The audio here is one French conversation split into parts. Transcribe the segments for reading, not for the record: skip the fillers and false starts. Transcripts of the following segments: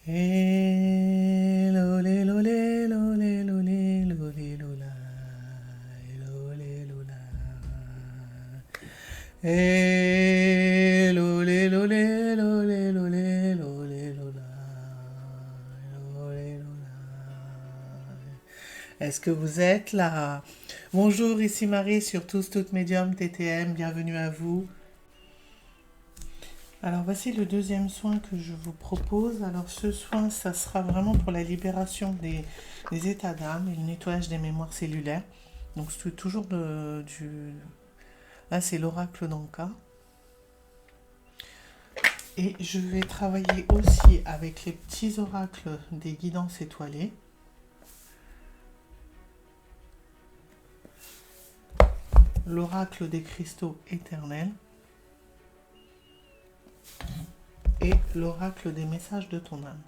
Lolé, lolé, lolé, lolé, lolé, lola. Lolé, lola. Lolé, lolé, lolé, lolé, lolé, lola. Lolé, lola. Est-ce que vous êtes là? Bonjour, ici Marie sur Tous Toutes Médium TTM, bienvenue à vous. Alors voici le deuxième soin que je vous propose. Alors ce soin, ça sera vraiment pour la libération des états d'âme et le nettoyage des mémoires cellulaires. Donc c'est toujours Là c'est l'oracle d'Anka. Et je vais travailler aussi avec les petits oracles des guidances étoilées. L'oracle des cristaux éternels. Et l'oracle des messages de ton âme.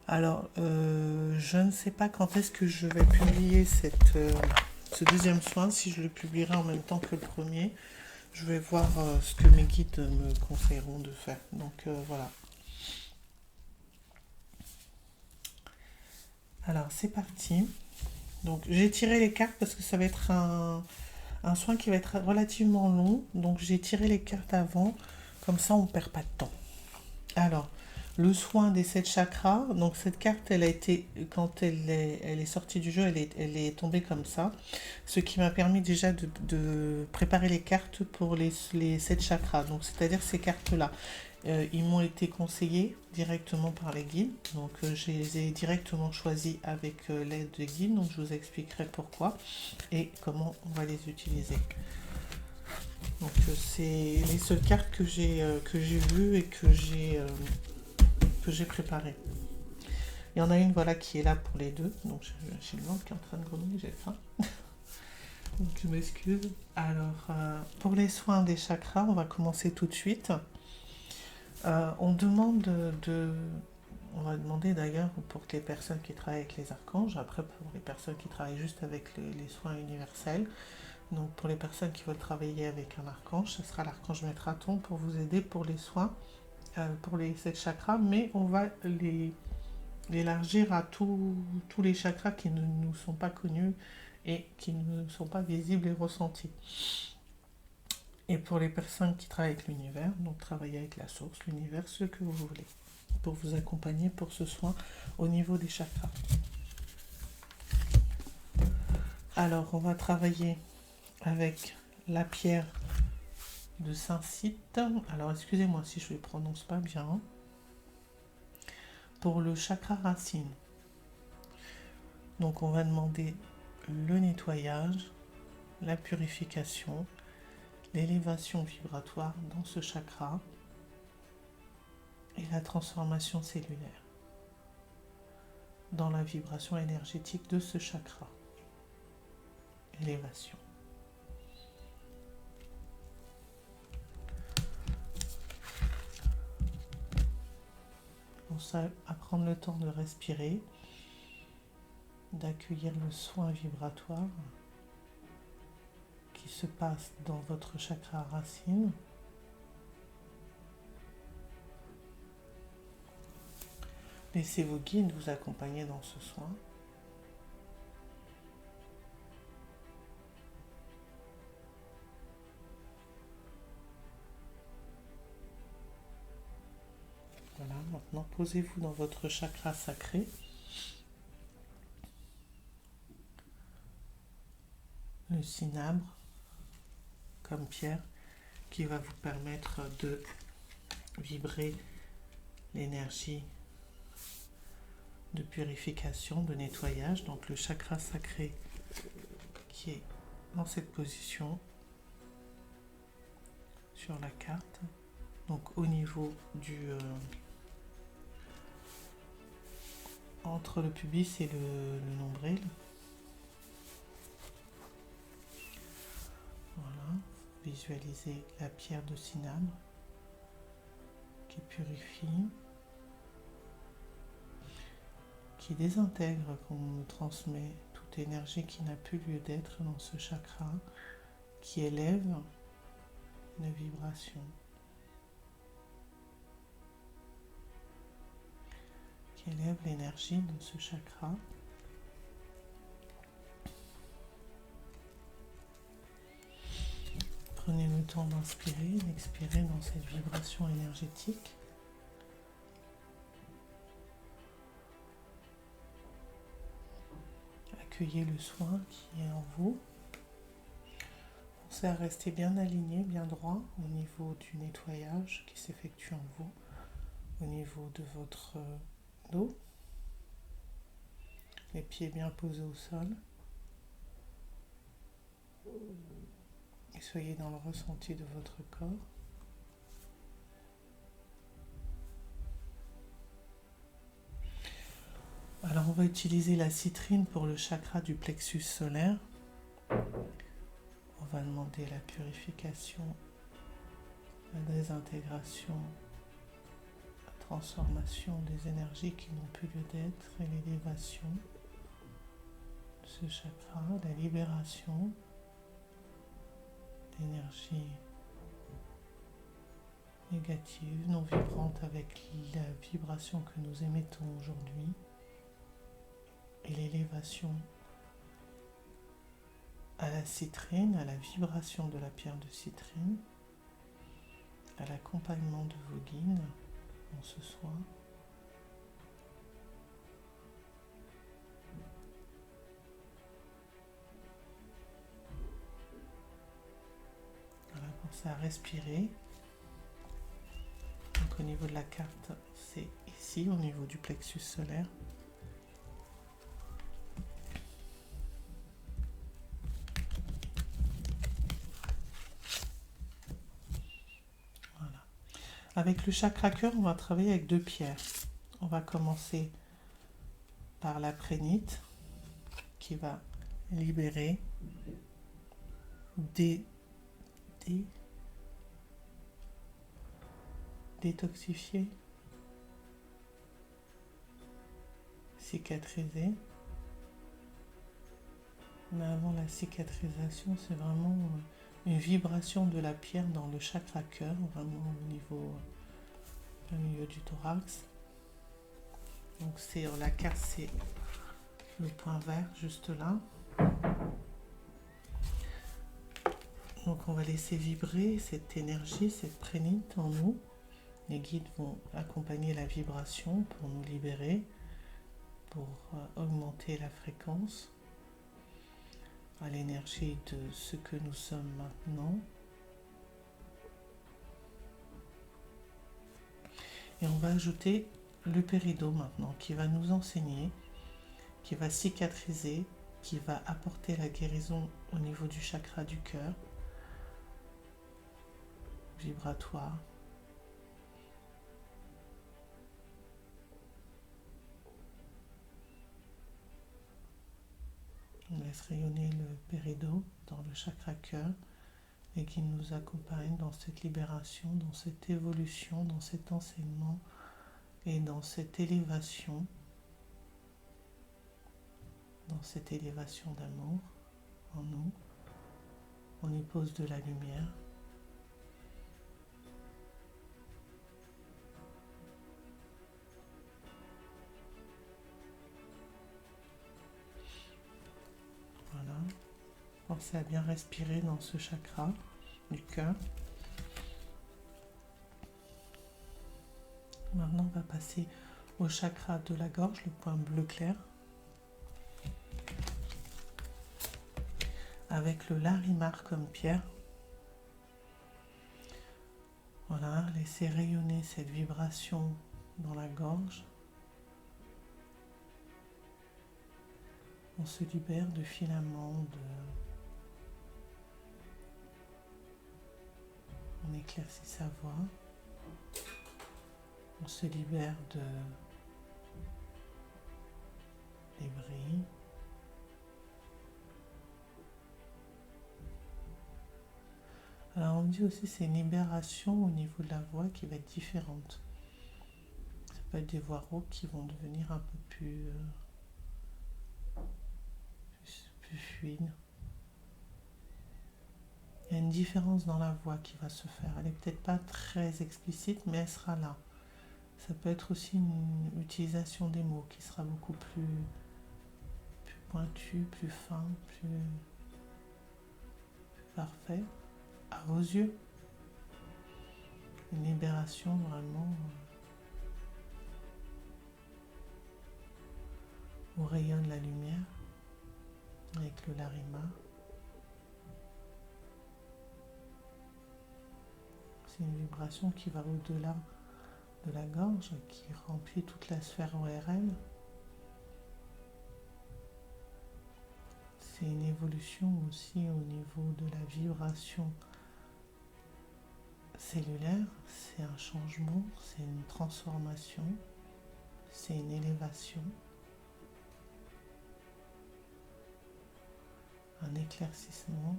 Alors, je ne sais pas quand est-ce que je vais publier ce deuxième soin, si je le publierai en même temps que le premier. Je vais voir ce que mes guides me conseilleront de faire. Donc voilà. Alors, c'est parti. Donc, j'ai tiré les cartes parce que ça va être un soin qui va être relativement long. Donc, j'ai tiré les cartes avant. Comme ça, on ne perd pas de temps. Alors, le soin des 7 chakras. Donc, cette carte, elle a été, quand elle est sortie du jeu, elle est tombée comme ça. Ce qui m'a permis déjà de préparer les cartes pour les 7 chakras. Donc, c'est-à-dire ces cartes-là. Ils m'ont été conseillés directement par les guides. Donc, je les ai directement choisis avec l'aide des guides. Donc, je vous expliquerai pourquoi et comment on va les utiliser. Donc, c'est les seules cartes que j'ai vues et que j'ai préparées. Il y en a une voilà, qui est là pour les deux. Donc, j'ai le ventre qui est en train de grenouiller, j'ai faim. Donc, je m'excuse. Alors, pour les soins des chakras, on va commencer tout de suite. On va demander d'ailleurs pour les personnes qui travaillent avec les archanges, après pour les personnes qui travaillent juste avec les soins universels. Donc pour les personnes qui veulent travailler avec un archange, ce sera l'archange Métraton pour vous aider pour les soins, pour les 7 chakras, mais on va l'élargir à tous les chakras qui ne nous sont pas connus et qui ne sont pas visibles et ressentis. Et pour les personnes qui travaillent avec l'univers, donc travailler avec la source, l'univers, ce que vous voulez, pour vous accompagner pour ce soin au niveau des chakras. Alors, on va travailler avec la pierre de Saint-Cite. Alors, excusez-moi si je ne le prononce pas bien. Pour le chakra racine. Donc, on va demander le nettoyage, la purification, l'élévation vibratoire dans ce chakra et la transformation cellulaire dans la vibration énergétique de ce chakra. Élévation. Pensez à prendre le temps de respirer, d'accueillir le soin vibratoire qui se passe dans votre chakra racine. Laissez vos guides vous accompagner dans ce soin. Voilà, maintenant posez-vous dans votre chakra sacré. Le cinabre comme pierre qui va vous permettre de vibrer l'énergie de purification, de nettoyage. Donc le chakra sacré qui est dans cette position sur la carte. Donc au niveau entre le pubis et le nombril. Voilà, visualisez la pierre de cinabre qui purifie, qui désintègre, qu'on nous transmet toute énergie qui n'a plus lieu d'être dans ce chakra, qui élève la vibration. qui élève l'énergie de ce chakra. Prenez le temps d'inspirer, d'expirer dans cette vibration énergétique. Accueillez le soin qui est en vous. Pensez à rester bien aligné, bien droit au niveau du nettoyage qui s'effectue en vous, au niveau de votre dos. Les pieds bien posés au sol. Et soyez dans le ressenti de votre corps. Alors on va utiliser la citrine pour le chakra du plexus solaire. On va demander la purification, la désintégration, la transformation des énergies qui n'ont plus lieu d'être et l'élévation de ce chakra, la libération d'énergie négative, non vibrante avec la vibration que nous émettons aujourd'hui et l'élévation à la citrine, à la vibration de la pierre de citrine, à l'accompagnement de vos guides en ce soin. Voilà, pensez à respirer. Donc au niveau de la carte, c'est ici, au niveau du plexus solaire. Voilà. Avec le chakra cœur, on va travailler avec 2 pierres. On va commencer par la prénite qui va libérer, détoxifier, cicatriser. Mais avant la cicatrisation, c'est vraiment une vibration de la pierre dans le chakra cœur, vraiment au milieu du thorax. Donc c'est la carte, c'est le point vert juste là. Donc on va laisser vibrer cette énergie, cette prénite en nous. Les guides vont accompagner la vibration pour nous libérer, pour augmenter la fréquence à l'énergie de ce que nous sommes maintenant. Et on va ajouter le pérido maintenant qui va nous enseigner, qui va cicatriser, qui va apporter la guérison au niveau du chakra du cœur, vibratoire. On laisse rayonner le pérido dans le chakra cœur et qui nous accompagne dans cette libération, dans cette évolution, dans cet enseignement et dans cette élévation d'amour en nous. On y pose de la lumière. Voilà. Pensez à bien respirer dans ce chakra du cœur. Maintenant, on va passer au chakra de la gorge, le point bleu clair, avec le larimar comme pierre. Voilà, laissez rayonner cette vibration dans la gorge. On se libère de filaments, on éclaircit sa voix. On se libère de débris. Alors on dit aussi c'est une libération au niveau de la voix qui va être différente. Ça peut être des voix rauques qui vont devenir un peu plus fluides. Il y a une différence dans la voix qui va se faire. Elle n'est peut-être pas très explicite, mais elle sera là. Ça peut être aussi une utilisation des mots qui sera beaucoup plus pointue, plus fin, plus parfait à vos yeux. Une libération vraiment où rayonne la lumière avec le Larima. C'est une vibration qui va au-delà de la gorge, qui remplit toute la sphère ORL. C'est une évolution aussi au niveau de la vibration cellulaire. C'est un changement, c'est une transformation, c'est une élévation, un éclaircissement,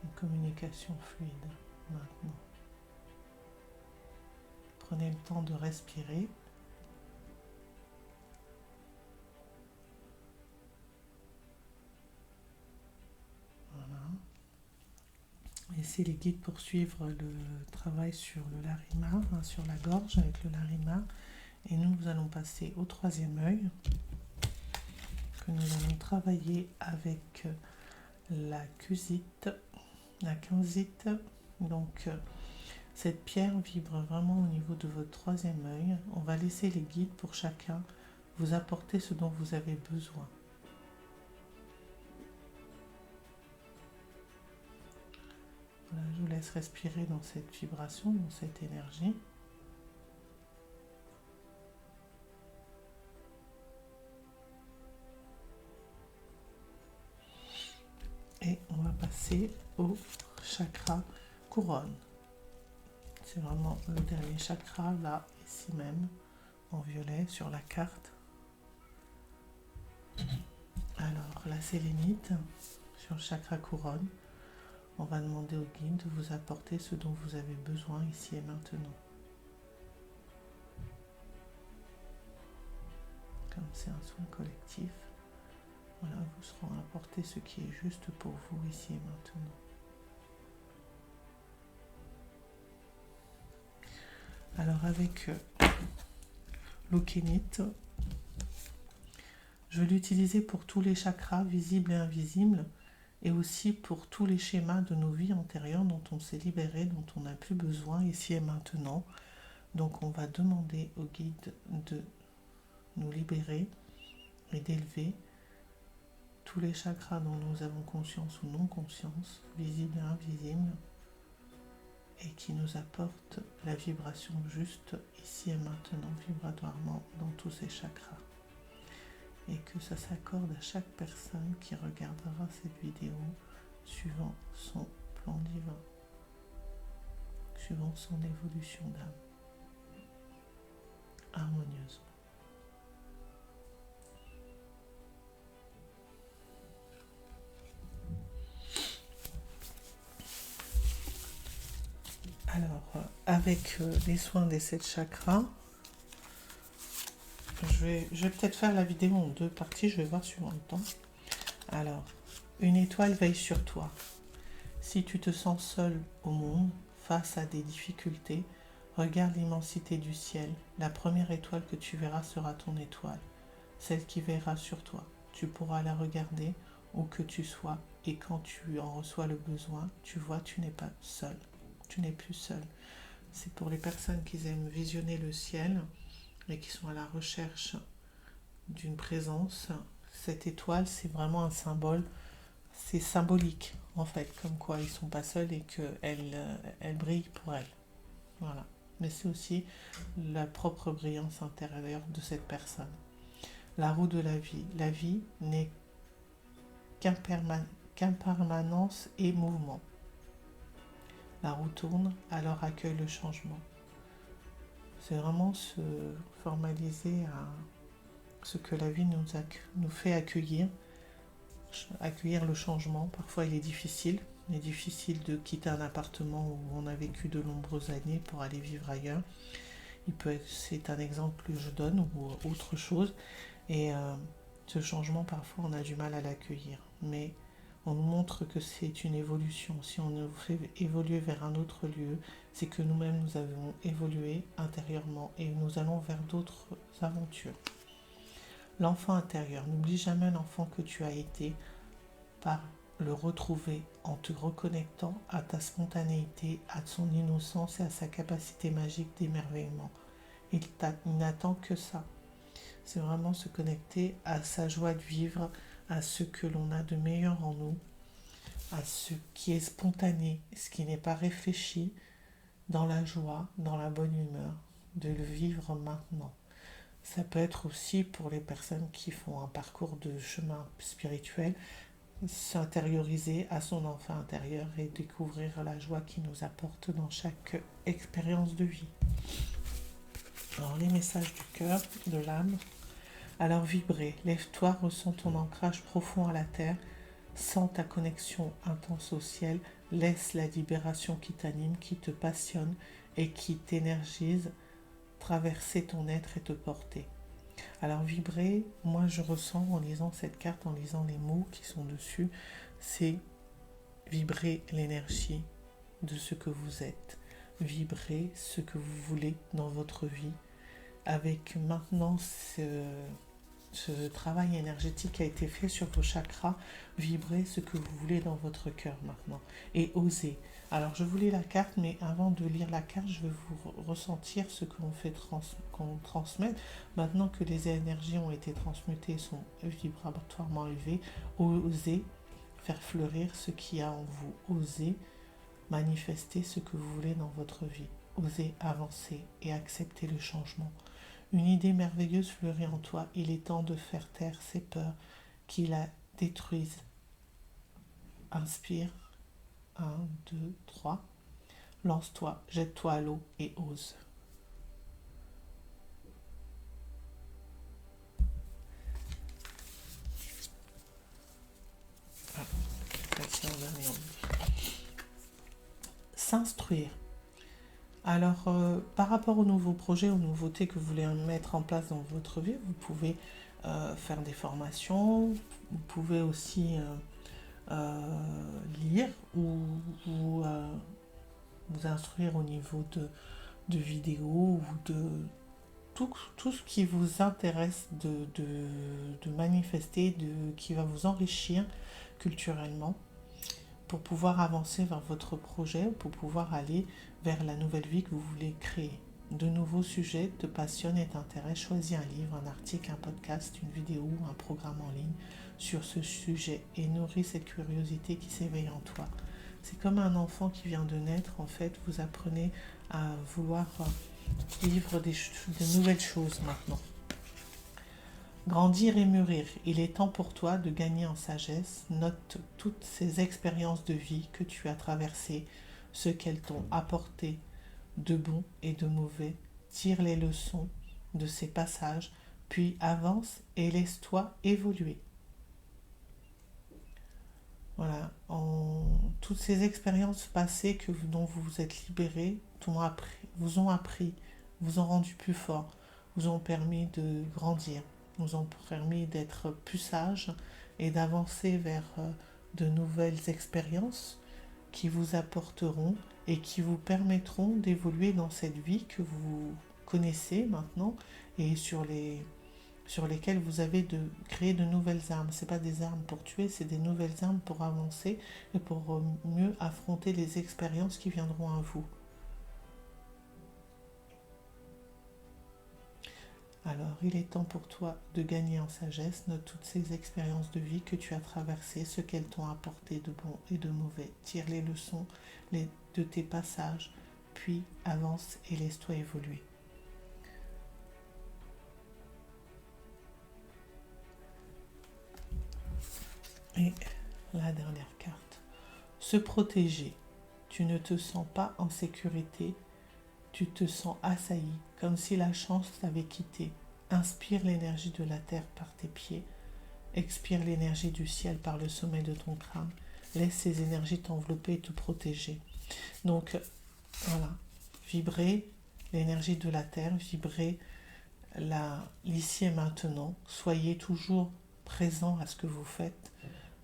une communication fluide maintenant. Prenez le temps de respirer. Voilà. Laissez les guides poursuivre le travail sur le Larima, sur la gorge avec le Larima. Et nous allons passer au troisième œil, que nous allons travailler avec la cusite, la quinzite. Donc, cette pierre vibre vraiment au niveau de votre troisième œil. On va laisser les guides pour chacun vous apporter ce dont vous avez besoin. Voilà, je vous laisse respirer dans cette vibration, dans cette énergie. Et on va passer au chakra couronne. C'est vraiment le dernier chakra, là, ici même, en violet, sur la carte. Alors, la sélénite, sur le chakra couronne, on va demander au guide de vous apporter ce dont vous avez besoin ici et maintenant. Comme c'est un soin collectif, voilà, vous serez apporter ce qui est juste pour vous ici et maintenant. Alors avec l'okénite, je vais l'utiliser pour tous les chakras visibles et invisibles et aussi pour tous les schémas de nos vies antérieures dont on s'est libéré, dont on n'a plus besoin ici et maintenant. Donc on va demander au guide de nous libérer et d'élever tous les chakras dont nous avons conscience ou non conscience, visibles et invisibles, et qui nous apportent la vibration juste ici et maintenant, vibratoirement dans tous ces chakras. Et que ça s'accorde à chaque personne qui regardera cette vidéo suivant son plan divin, suivant son évolution d'âme, harmonieusement. Alors, avec les soins des 7 chakras, je vais peut-être faire la vidéo en 2 parties, je vais voir suivant le temps. Alors, une étoile veille sur toi. Si tu te sens seul au monde, face à des difficultés, regarde l'immensité du ciel. La première étoile que tu verras sera ton étoile, celle qui veillera sur toi. Tu pourras la regarder où que tu sois, et quand tu en reçois le besoin, tu vois, tu n'es pas seul. Tu n'es plus seul. C'est pour les personnes qui aiment visionner le ciel et qui sont à la recherche d'une présence. Cette étoile, c'est vraiment un symbole. C'est symbolique, en fait, comme quoi ils ne sont pas seuls et qu'elle brille pour elles. Voilà. Mais c'est aussi la propre brillance intérieure de cette personne. La roue de la vie. La vie n'est qu'impermanence et mouvement. La roue tourne, alors accueille le changement. C'est vraiment se formaliser à ce que la vie nous fait accueillir le changement. Parfois il est difficile de quitter un appartement où on a vécu de nombreuses années pour aller vivre ailleurs. C'est un exemple que je donne ou autre chose. Et ce changement, parfois on a du mal à l'accueillir. Mais On nous montre que c'est une évolution. Si on nous fait évoluer vers un autre lieu, c'est que nous-mêmes nous avons évolué intérieurement et nous allons vers d'autres aventures. L'enfant intérieur, n'oublie jamais l'enfant que tu as été par le retrouver en te reconnectant à ta spontanéité, à son innocence et à sa capacité magique d'émerveillement. Il n'attend que ça. C'est vraiment se connecter à sa joie de vivre, à ce que l'on a de meilleur en nous, à ce qui est spontané, ce qui n'est pas réfléchi, dans la joie, dans la bonne humeur, de le vivre maintenant. Ça peut être aussi pour les personnes qui font un parcours de chemin spirituel, s'intérioriser à son enfant intérieur et découvrir la joie qu'il nous apporte dans chaque expérience de vie. Alors les messages du cœur, de l'âme. Alors vibrer, lève-toi, ressens ton ancrage profond à la terre, sens ta connexion intense au ciel, laisse la libération qui t'anime, qui te passionne et qui t'énergise traverser ton être et te porter. Alors vibrer, moi je ressens en lisant cette carte, en lisant les mots qui sont dessus, c'est vibrer l'énergie de ce que vous êtes, vibrer ce que vous voulez dans votre vie, avec maintenant ce travail énergétique qui a été fait sur vos chakras, vibrer ce que vous voulez dans votre cœur maintenant et oser. Alors je vous lis la carte, mais avant de lire la carte, je vais vous ressentir ce que l'on fait qu'on transmet. Maintenant que les énergies ont été transmutées, sont vibratoirement élevées, osez faire fleurir ce qu'il y a en vous, osez manifester ce que vous voulez dans votre vie, osez avancer et accepter le changement. Une idée merveilleuse fleurit en toi. Il est temps de faire taire ces peurs qui la détruisent. Inspire. 1, 2, 3. Lance-toi, jette-toi à l'eau et ose. S'instruire. Alors, par rapport aux nouveaux projets, aux nouveautés que vous voulez mettre en place dans votre vie, vous pouvez faire des formations, vous pouvez aussi lire ou vous instruire au niveau de vidéos ou de tout ce qui vous intéresse de manifester, qui va vous enrichir culturellement pour pouvoir avancer vers votre projet, pour pouvoir aller vers la nouvelle vie que vous voulez créer. De nouveaux sujets te passionnent et t'intéressent, choisis un livre, un article, un podcast, une vidéo, un programme en ligne sur ce sujet et nourris cette curiosité qui s'éveille en toi. C'est comme un enfant qui vient de naître, en fait, vous apprenez à vouloir vivre de nouvelles choses maintenant. Grandir et mûrir, il est temps pour toi de gagner en sagesse. Note toutes ces expériences de vie que tu as traversées, ce qu'elles t'ont apporté de bon et de mauvais. Tire les leçons de ces passages, puis avance et laisse-toi évoluer. Voilà, toutes ces expériences passées dont vous vous êtes libérés vous ont appris, vous ont rendu plus fort, vous ont permis de grandir, vous ont permis d'être plus sage et d'avancer vers de nouvelles expériences qui vous apporteront et qui vous permettront d'évoluer dans cette vie que vous connaissez maintenant et sur lesquelles vous avez de créer de nouvelles armes. Ce n'est pas des armes pour tuer, c'est des nouvelles armes pour avancer et pour mieux affronter les expériences qui viendront à vous. Alors, il est temps pour toi de gagner en sagesse. Note toutes ces expériences de vie que tu as traversées, ce qu'elles t'ont apporté de bon et de mauvais. Tire les leçons de tes passages, puis avance et laisse-toi évoluer. Et la dernière carte. Se protéger. Tu ne te sens pas en sécurité. Tu te sens assailli, comme si la chance t'avait quitté. Inspire l'énergie de la terre par tes pieds. Expire l'énergie du ciel par le sommet de ton crâne. Laisse ces énergies t'envelopper et te protéger. Donc, voilà. Vibrez l'énergie de la terre, vibrez l'ici et maintenant. Soyez toujours présent à ce que vous faites,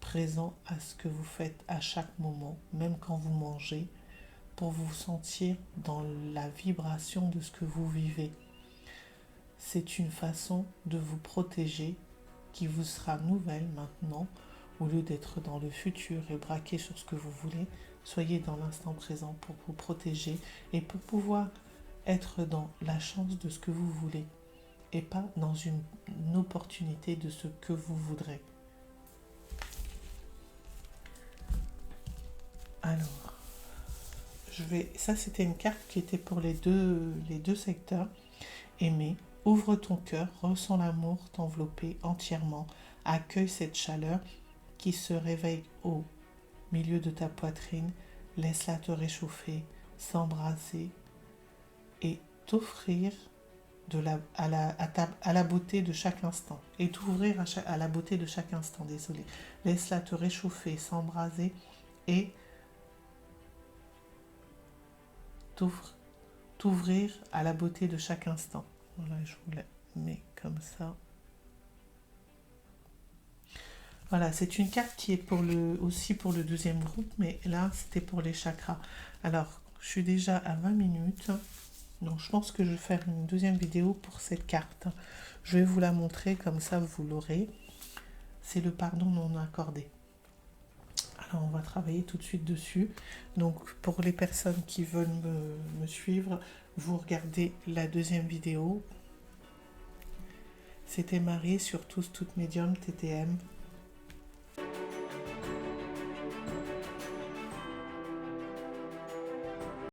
présent à ce que vous faites à chaque moment, même quand vous mangez, pour vous sentir dans la vibration de ce que vous vivez. C'est une façon de vous protéger qui vous sera nouvelle maintenant. Au lieu d'être dans le futur et braqué sur ce que vous voulez, soyez dans l'instant présent pour vous protéger et pour pouvoir être dans la chance de ce que vous voulez et pas dans une opportunité de ce que vous voudrez. Alors, ça c'était une carte qui était pour les deux secteurs. Aimer, ouvre ton cœur, ressens l'amour t'envelopper entièrement, accueille cette chaleur qui se réveille au milieu de ta poitrine, laisse-la te réchauffer, s'embraser et t'offrir à la beauté de chaque instant. Et t'ouvrir à la beauté de chaque instant, désolé. Laisse-la te réchauffer, s'embraser et t'ouvrir à la beauté de chaque instant. Voilà, je vous la mets comme ça. Voilà, c'est une carte qui est aussi pour le deuxième groupe, mais là, c'était pour les chakras. Alors, je suis déjà à 20 minutes, donc je pense que je vais faire une deuxième vidéo pour cette carte. Je vais vous la montrer, comme ça vous l'aurez. C'est le pardon non accordé. Alors, on va travailler tout de suite dessus. Donc, pour les personnes qui veulent me suivre, vous regardez la deuxième vidéo. C'était Marie sur Tous Toutes Médium TTM.